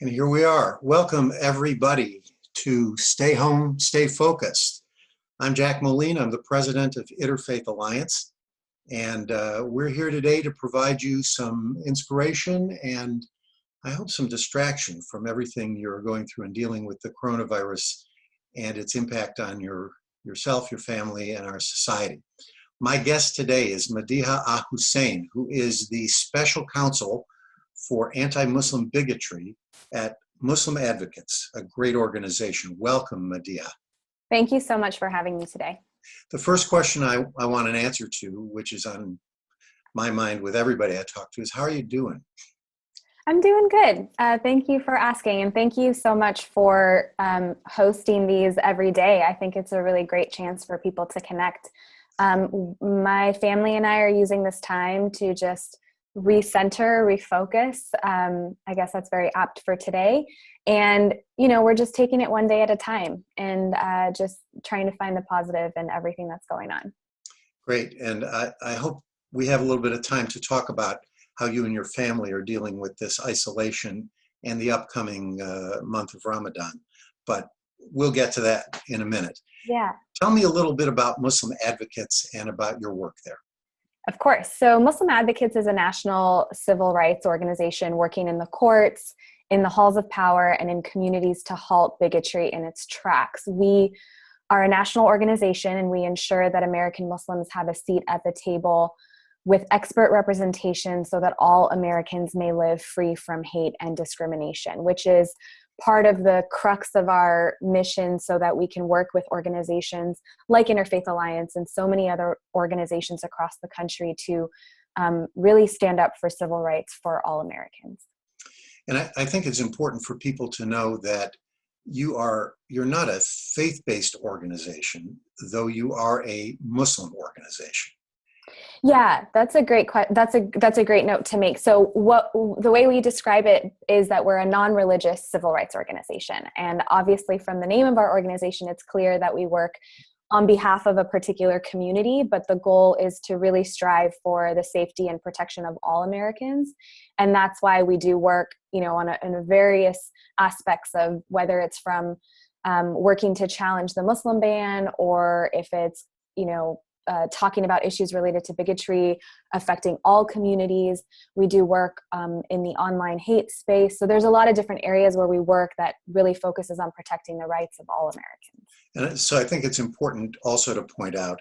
And here we are. Welcome, everybody, to Stay Home, Stay Focused. I'm Jack Moline. I'm the president of Interfaith Alliance. And we're here today to provide you some inspiration and I hope some distraction from everything you're going through and dealing with the coronavirus and its impact on yourself, your family, and our society. My guest today is Madihha Ahussain, who is the special counsel for anti-Muslim bigotry at Muslim Advocates, a great organization. Welcome, Madihha. Thank you so much for having me today. The first question I want an answer to, which is on my mind with everybody I talk to, is how are you doing? I'm doing good. Thank you for asking, and thank you so much for hosting these every day. I think it's a really great chance for people to connect. My family and I are using this time to just recenter, refocus. I guess that's very apt for today. And, we're just taking it one day at a time and just trying to find the positive in everything that's going on. Great. And I hope we have a little bit of time to talk about how you and your family are dealing with this isolation and the upcoming month of Ramadan. But we'll get to that in a minute. Yeah. Tell me a little bit about Muslim Advocates and about your work there. Of course. So Muslim Advocates is a national civil rights organization working in the courts, in the halls of power, and in communities to halt bigotry in its tracks. We are a national organization, and we ensure that American Muslims have a seat at the table with expert representation so that all Americans may live free from hate and discrimination, which is part of the crux of our mission so that we can work with organizations like Interfaith Alliance and so many other organizations across the country to really stand up for civil rights for all Americans. And I think it's important for people to know that you're not a faith-based organization, though you are a Muslim organization. Yeah, that's a great note to make. So the way we describe it is that we're a non-religious civil rights organization. And obviously from the name of our organization, it's clear that we work on behalf of a particular community, but the goal is to really strive for the safety and protection of all Americans. And that's why we do work, on various aspects of whether it's from working to challenge the Muslim ban, or if it's, talking about issues related to bigotry affecting all communities. We do work in the online hate space. So there's a lot of different areas where we work that really focuses on protecting the rights of all Americans. And so I think it's important also to point out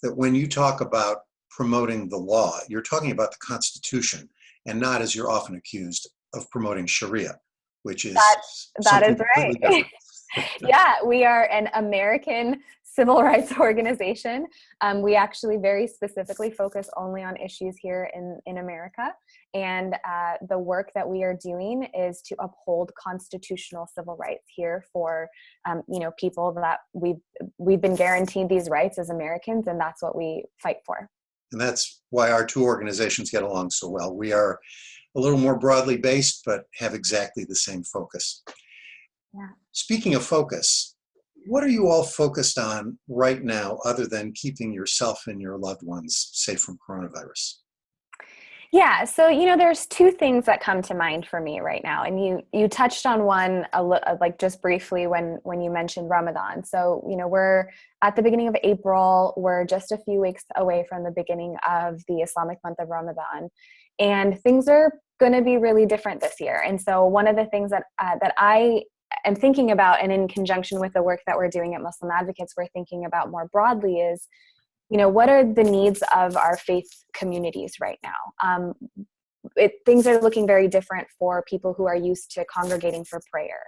that when you talk about promoting the law, you're talking about the Constitution and not, as you're often accused, of promoting Sharia, which is that is right. Yeah, we are an American civil rights organization. We actually very specifically focus only on issues here in America. And the work that we are doing is to uphold constitutional civil rights here for, people that we've been guaranteed these rights as Americans, and that's what we fight for. And that's why our two organizations get along so well. We are a little more broadly based, but have exactly the same focus. Yeah. Speaking of focus, what are you all focused on right now other than keeping yourself and your loved ones safe from coronavirus? Yeah, so there's two things that come to mind for me right now, and you touched on one like just briefly when you mentioned Ramadan. So we're at the beginning of April. We're just a few weeks away from the beginning of the Islamic month of Ramadan, and things are going to be really different this year. And so one of the things that I am thinking about, and in conjunction with the work that we're doing at Muslim Advocates, we're thinking about more broadly is, what are the needs of our faith communities right now? Things are looking very different for people who are used to congregating for prayer.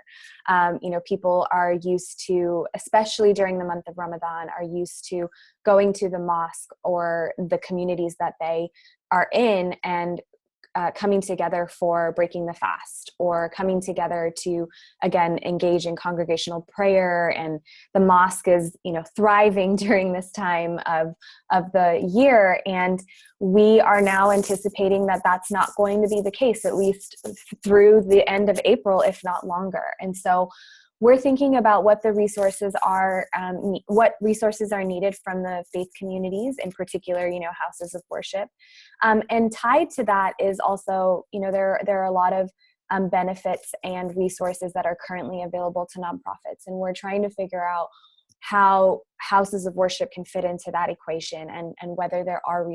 People are used to, especially during the month of Ramadan, are used to going to the mosque or the communities that they are in and coming together for breaking the fast, or coming together to, again, engage in congregational prayer. And the mosque is, thriving during this time of the year. And we are now anticipating that that's not going to be the case, at least through the end of April, if not longer. And so we're thinking about what the resources are, what resources are needed from the faith communities, in particular, houses of worship. And tied to that is also, there are a lot of benefits and resources that are currently available to nonprofits. And we're trying to figure out how houses of worship can fit into that equation, and whether there are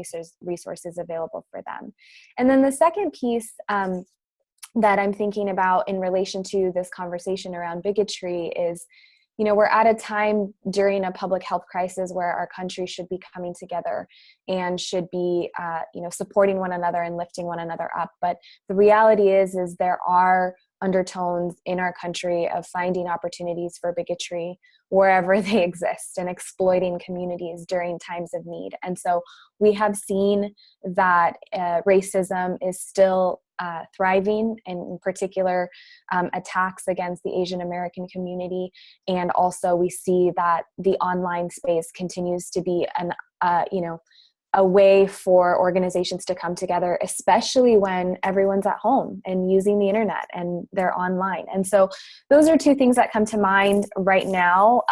resources available for them. And then the second piece that I'm thinking about in relation to this conversation around bigotry is, we're at a time during a public health crisis where our country should be coming together and should be, supporting one another and lifting one another up. But the reality is there are undertones in our country of finding opportunities for bigotry wherever they exist and exploiting communities during times of need. And so we have seen that racism is still thriving, and in particular attacks against the Asian American community. And also we see that the online space continues to be a way for organizations to come together, especially when everyone's at home and using the internet and they're online. And so those are two things that come to mind right now.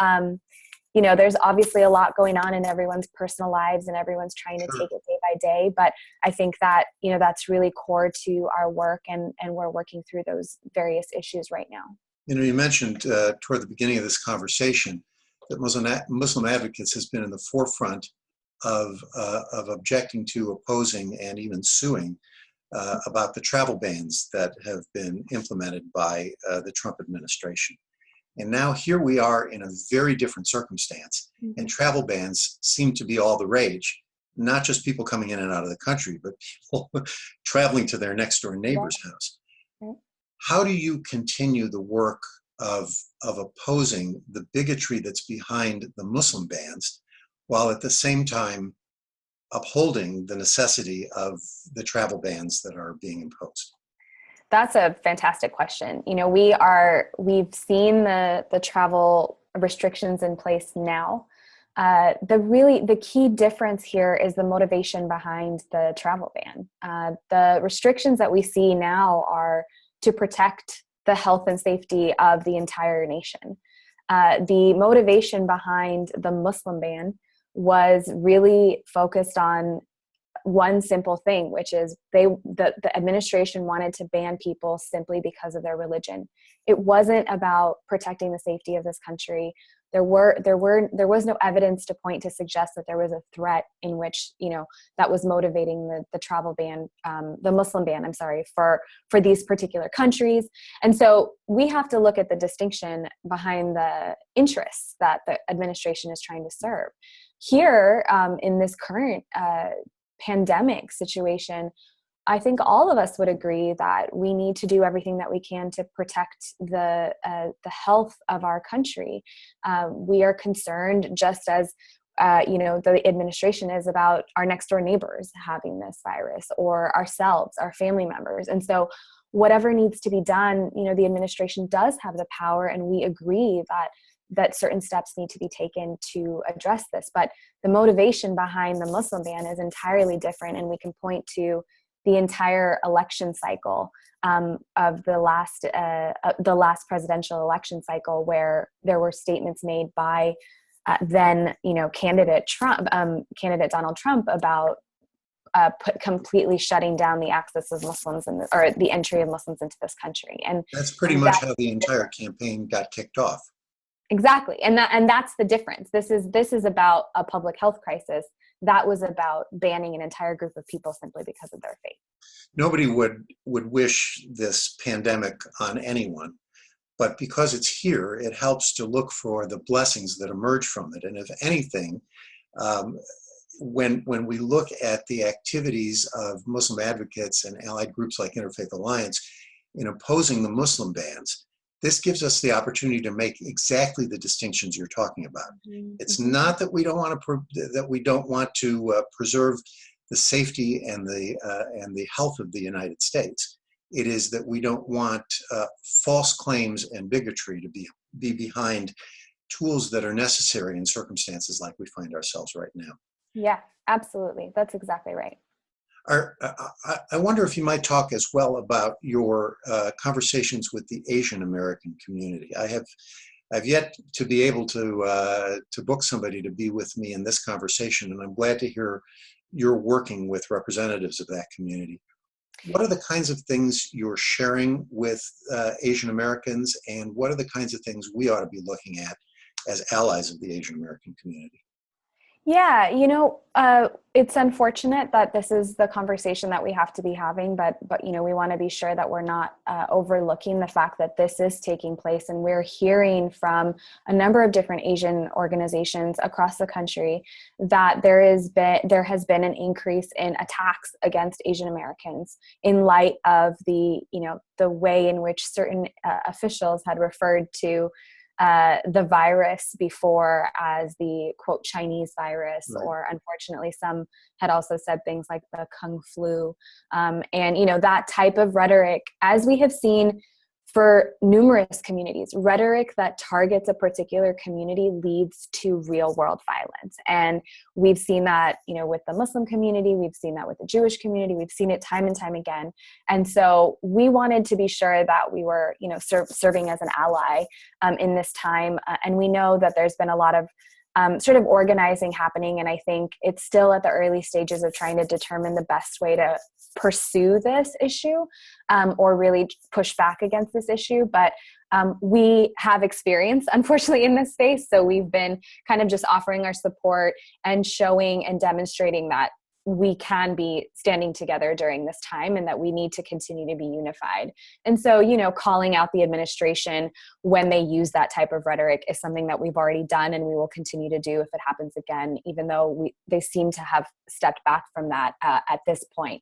There's obviously a lot going on in everyone's personal lives, and everyone's trying to take it day by day. But I think that, that's really core to our work, and we're working through those various issues right now. You mentioned toward the beginning of this conversation that Muslim advocates has been in the forefront of objecting to, opposing, and even suing about the travel bans that have been implemented by the Trump administration. And now here we are in a very different circumstance, and travel bans seem to be all the rage. Not just people coming in and out of the country, but people traveling to their next door neighbor's house. How do you continue the work of opposing the bigotry that's behind the Muslim bans, while at the same time upholding the necessity of the travel bans that are being imposed? That's a fantastic question. We've seen the travel restrictions in place now. The key difference here is the motivation behind the travel ban. The restrictions that we see now are to protect the health and safety of the entire nation. The motivation behind the Muslim ban was really focused on one simple thing, which is the administration wanted to ban people simply because of their religion. It wasn't about protecting the safety of this country. There was no evidence to point to suggest that there was a threat in which, that was motivating the travel ban, the Muslim ban, for these particular countries. And so we have to look at the distinction behind the interests that the administration is trying to serve. Here, in this current pandemic situation, I think all of us would agree that we need to do everything that we can to protect the health of our country. We are concerned, just as the administration is, about our next door neighbors having this virus, or ourselves, our family members. And so whatever needs to be done, the administration does have the power, and we agree that certain steps need to be taken to address this. But the motivation behind the Muslim ban is entirely different, and we can point to the entire election cycle of the last presidential election cycle, where there were statements made by then candidate Donald Trump about completely shutting down the access of Muslims or the entry of Muslims into this country. And that's pretty much how the entire campaign got kicked off. Exactly. And that's the difference. This is about a public health crisis. That was about banning an entire group of people simply because of their faith. Nobody would wish this pandemic on anyone, but because it's here, it helps to look for the blessings that emerge from it. And if anything, when we look at the activities of Muslim advocates and allied groups like Interfaith Alliance in opposing the Muslim bans, this gives us the opportunity to make exactly the distinctions you're talking about. Mm-hmm. It's not that we don't want to preserve the safety and the health of the United States. It is that we don't want false claims and bigotry to be behind tools that are necessary in circumstances like we find ourselves right now. Yeah, absolutely. That's exactly right. I wonder if you might talk as well about your conversations with the Asian American community. I've yet to be able to book somebody to be with me in this conversation, and I'm glad to hear you're working with representatives of that community. What are the kinds of things you're sharing with Asian Americans, and what are the kinds of things we ought to be looking at as allies of the Asian American community? Yeah, it's unfortunate that this is the conversation that we have to be having, but we want to be sure that we're not overlooking the fact that this is taking place, and we're hearing from a number of different Asian organizations across the country that there has been an increase in attacks against Asian Americans in light of the way in which certain officials had referred to the virus before as the quote Chinese virus, Right. or unfortunately some had also said things like the Kung flu. And that type of rhetoric, as we have seen for numerous communities, rhetoric that targets a particular community leads to real world violence. And we've seen that, with the Muslim community, we've seen that with the Jewish community, we've seen it time and time again. And so we wanted to be sure that we were, serving as an ally in this time. And we know that there's been a lot of sort of organizing happening. And I think it's still at the early stages of trying to determine the best way to pursue this issue or really push back against this issue. But we have experience, unfortunately, in this space. So we've been kind of just offering our support and showing and demonstrating that we can be standing together during this time and that we need to continue to be unified. And so, calling out the administration when they use that type of rhetoric is something that we've already done and we will continue to do if it happens again, even though they seem to have stepped back from that at this point.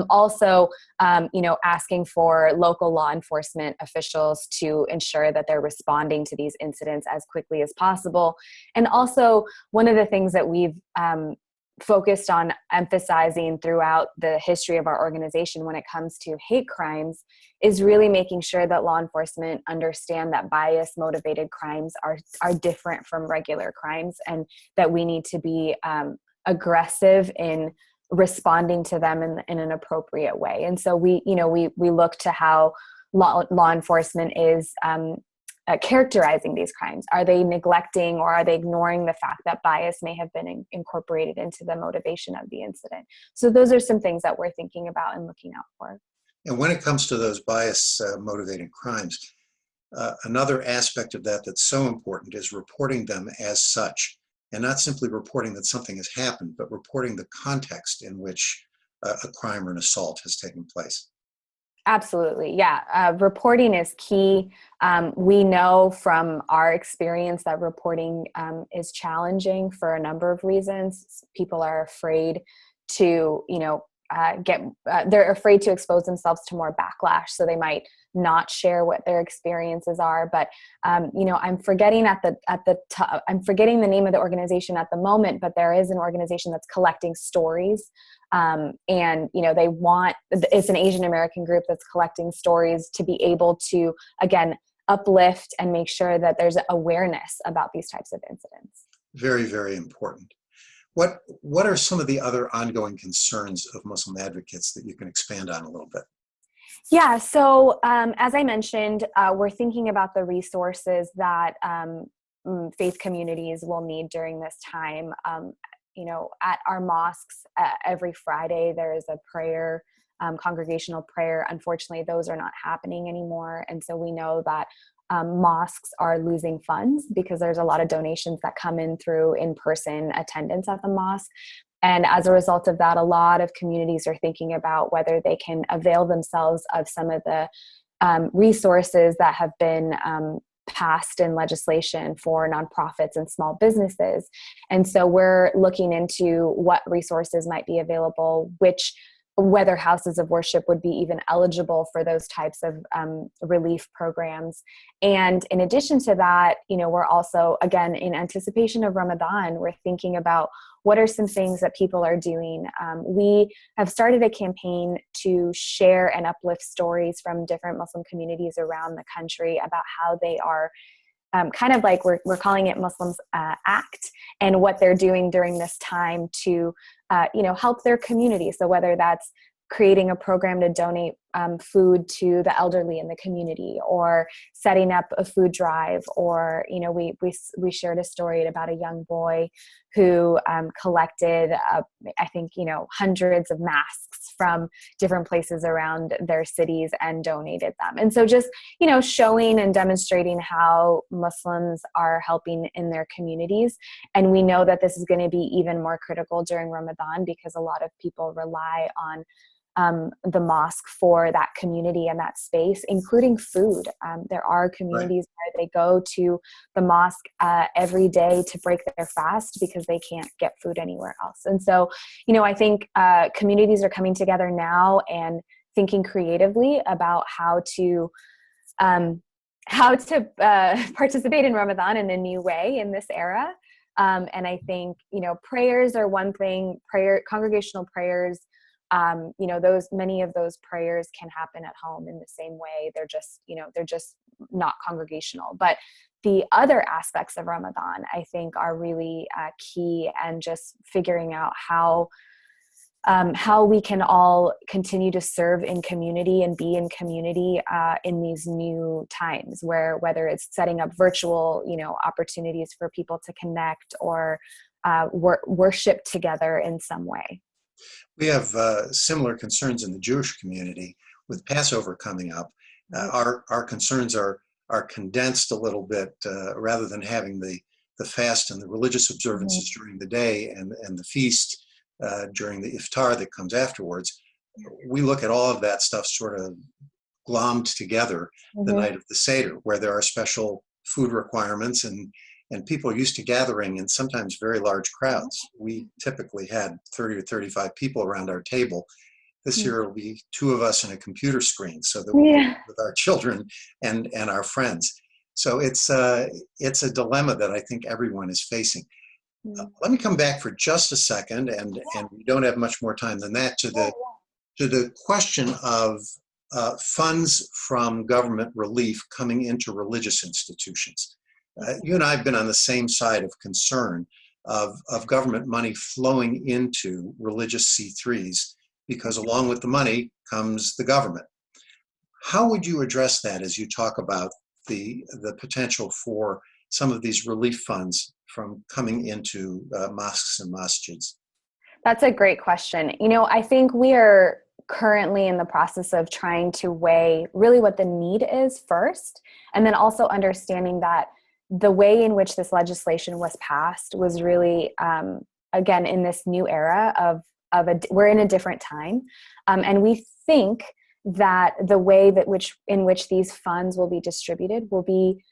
Also, asking for local law enforcement officials to ensure that they're responding to these incidents as quickly as possible. And also, one of the things that we've focused on emphasizing throughout the history of our organization when it comes to hate crimes is really making sure that law enforcement understand that bias motivated crimes are different from regular crimes, and that we need to be aggressive in responding to them in an appropriate way. And so we look to how law enforcement is characterizing these crimes. Are they neglecting or are they ignoring the fact that bias may have been incorporated into the motivation of the incident? So those are some things that we're thinking about and looking out for. And when it comes to those bias motivated crimes, another aspect of that that's so important is reporting them as such, and not simply reporting that something has happened, but reporting the context in which a crime or an assault has taken place. Absolutely. Yeah. Reporting is key. We know from our experience that reporting is challenging for a number of reasons. People are afraid to, they're afraid to expose themselves to more backlash. So they might not share what their experiences are. But, I'm forgetting I'm forgetting the name of the organization at the moment, but there is an organization that's collecting stories. It's an Asian American group that's collecting stories to be able to, again, uplift and make sure that there's awareness about these types of incidents. Very, very important. What are some of the other ongoing concerns of Muslim advocates that you can expand on a little bit? Yeah, so as I mentioned, we're thinking about the resources that faith communities will need during this time. At our mosques, every Friday, there is a prayer, congregational prayer. Unfortunately, those are not happening anymore. And so we know that mosques are losing funds because there's a lot of donations that come in through in-person attendance at the mosque. And as a result of that, a lot of communities are thinking about whether they can avail themselves of some of the resources that have been passed in legislation for nonprofits and small businesses. And so we're looking into what resources might be available, whether houses of worship would be even eligible for those types of relief programs. And in addition to that, we're also, again, in anticipation of Ramadan, we're thinking about what are some things that people are doing. We have started a campaign to share and uplift stories from different Muslim communities around the country about how they are kind of like we're calling it Muslims Act, and what they're doing during this time to help their community. So whether that's creating a program to donate food to the elderly in the community, or setting up a food drive, or we shared a story about a young boy who collected I think hundreds of masks from different places around their cities and donated them. And so just showing and demonstrating how Muslims are helping in their communities. And we know that this is going to be even more critical during Ramadan, because a lot of people rely on the mosque for that community and that space, including food. There are communities where they go to the mosque every day to break their fast because they can't get food anywhere else. And so, I think communities are coming together now and thinking creatively about how to participate in Ramadan in a new way in this era. And I think, prayers are one thing. Congregational prayers, many of those prayers can happen at home in the same way. They're just not congregational. But the other aspects of Ramadan, I think, are really key, and just figuring out how we can all continue to serve in community and be in community in these new times, whether it's setting up virtual, opportunities for people to connect or worship together in some way. We have similar concerns in the Jewish community with Passover coming up. Our concerns are condensed a little bit, rather than having the fast and the religious observances during the day and the feast during the iftar that comes afterwards. We look at all of that stuff sort of glommed together the night of the Seder, where there are special food requirements, and people are used to gathering in sometimes very large crowds. We typically had 30 or 35 people around our table. This year it'll be 2 of us and a computer screen, so that we're with our children and our friends. So it's a dilemma that I think everyone is facing. Let me come back for just a second, and we don't have much more time than that, to the question of funds from government relief coming into religious institutions. You and I have been on the same side of concern of government money flowing into religious C3s, because along with the money comes the government. How would you address that as you talk about the potential for some of these relief funds from coming into mosques and masjids? That's a great question. I think we are currently in the process of trying to weigh really what the need is first, and then also understanding that the way in which this legislation was passed was really, again, in this new era we're in a different time. And we think that the way in which these funds will be distributed will be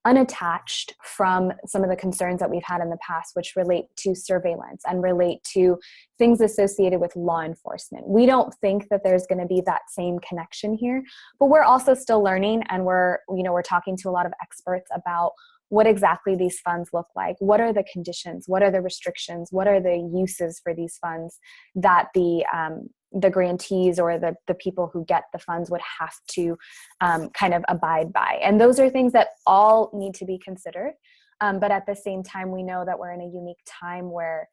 unattached from some of the concerns that we've had in the past, which relate to surveillance and relate to things associated with law enforcement. We don't think that there's going to be that same connection here, but we're also still learning, and we're talking to a lot of experts about what exactly these funds look like. What are the conditions? What are the restrictions? What are the uses for these funds that the grantees or the people who get the funds would have to kind of abide by? And those are things that all need to be considered. But at the same time, we know that we're in a unique time where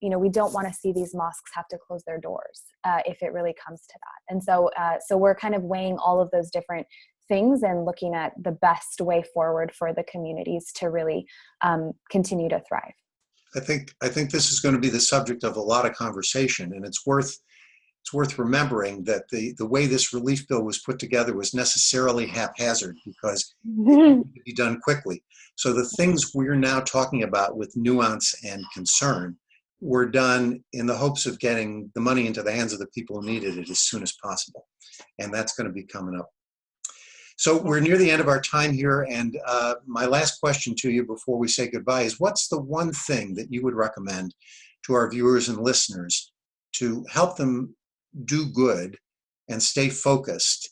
we don't want to see these mosques have to close their doors if it really comes to that. And so we're kind of weighing all of those different things and looking at the best way forward for the communities to really continue to thrive. I think this is going to be the subject of a lot of conversation, and it's worth remembering that the way this relief bill was put together was necessarily haphazard, because it needed to be done quickly. So the things we're now talking about with nuance and concern were done in the hopes of getting the money into the hands of the people who needed it as soon as possible. And that's going to be coming up. So we're near the end of our time here, and my last question to you before we say goodbye is, what's the one thing that you would recommend to our viewers and listeners to help them do good and stay focused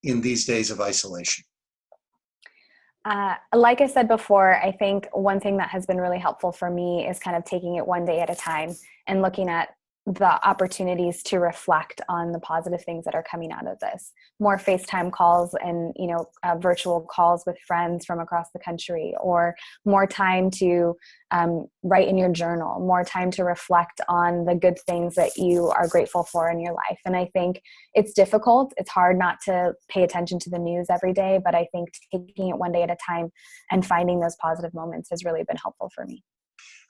in these days of isolation? Like I said before, I think one thing that has been really helpful for me is kind of taking it one day at a time and looking at the opportunities to reflect on the positive things that are coming out of this. More FaceTime calls and, virtual calls with friends from across the country, or more time to write in your journal, more time to reflect on the good things that you are grateful for in your life. And I think it's difficult. It's hard not to pay attention to the news every day, but I think taking it one day at a time and finding those positive moments has really been helpful for me.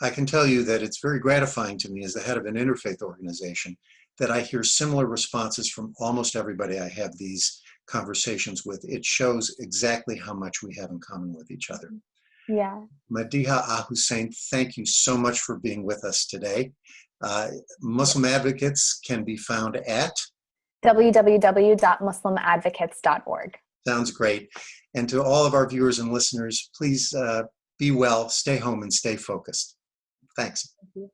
I can tell you that it's very gratifying to me as the head of an interfaith organization that I hear similar responses from almost everybody I have these conversations with. It shows exactly how much we have in common with each other. Yeah. Madihha Ahussain, thank you so much for being with us today. Muslim Advocates can be found at www.muslimadvocates.org. Sounds great. And to all of our viewers and listeners, please be well, stay home, and stay focused. Thanks. Thank you.